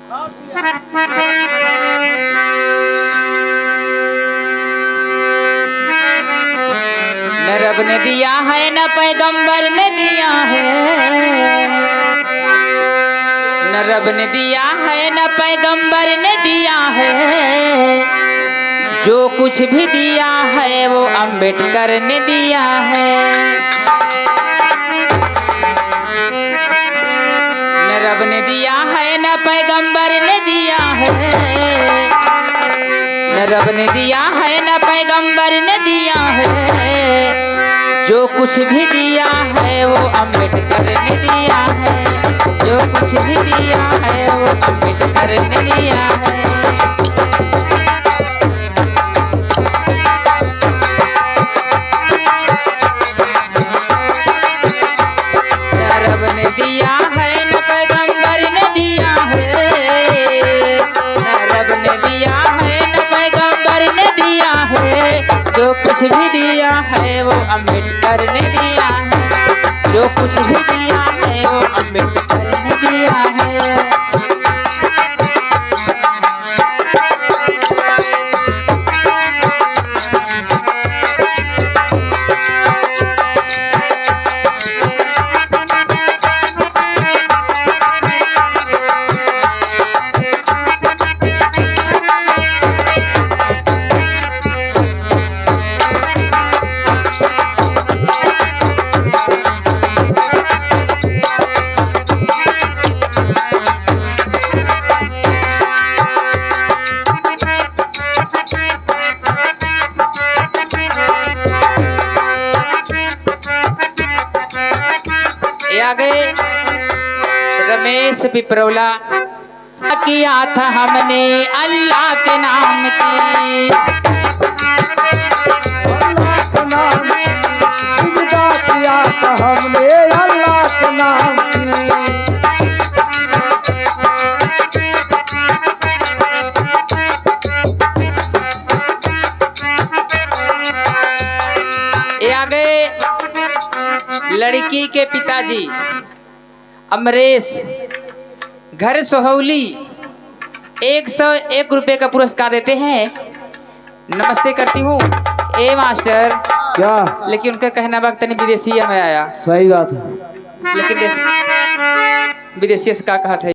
न रब ने दिया है न पैगंबर ने दिया है, न रब ने दिया है न पैगंबर ने दिया है, जो कुछ भी दिया है वो अम्बेडकर ने दिया है। न रब ने दिया है न पैगंबर ने दिया है, न रब ने दिया है न पैगंबर ने दिया है, जो कुछ भी दिया है वो अम्बेडकर ने दिया है, जो कुछ भी दिया है वो अम्बेडकर ने दिया है। न रब ने दिया है न पैगंबर ने दिया है, न रब ने दिया है न पैगंबर ने दिया है, जो कुछ भी दिया है वो अम्बेडकर ने दिया है, जो कुछ भी दिया है वो अम्बेडकर ने दिया है। आगे रमेश पिपरौला किया था हमने अल्लाह के नाम की, अल्लाह के नाम सिजदा किया था हमने अल्लाह के नाम की। ये आगे लड़की के पिताजी अमरेश घर सोहौली 101 रुपए का पुरस्कार देते हैं। नमस्ते करती हूँ ए मास्टर। क्या? लेकिन उनका कहना वक्त नहीं विदेशी में आया। सही बात है, लेकिन विदेशी से क्या कहा था।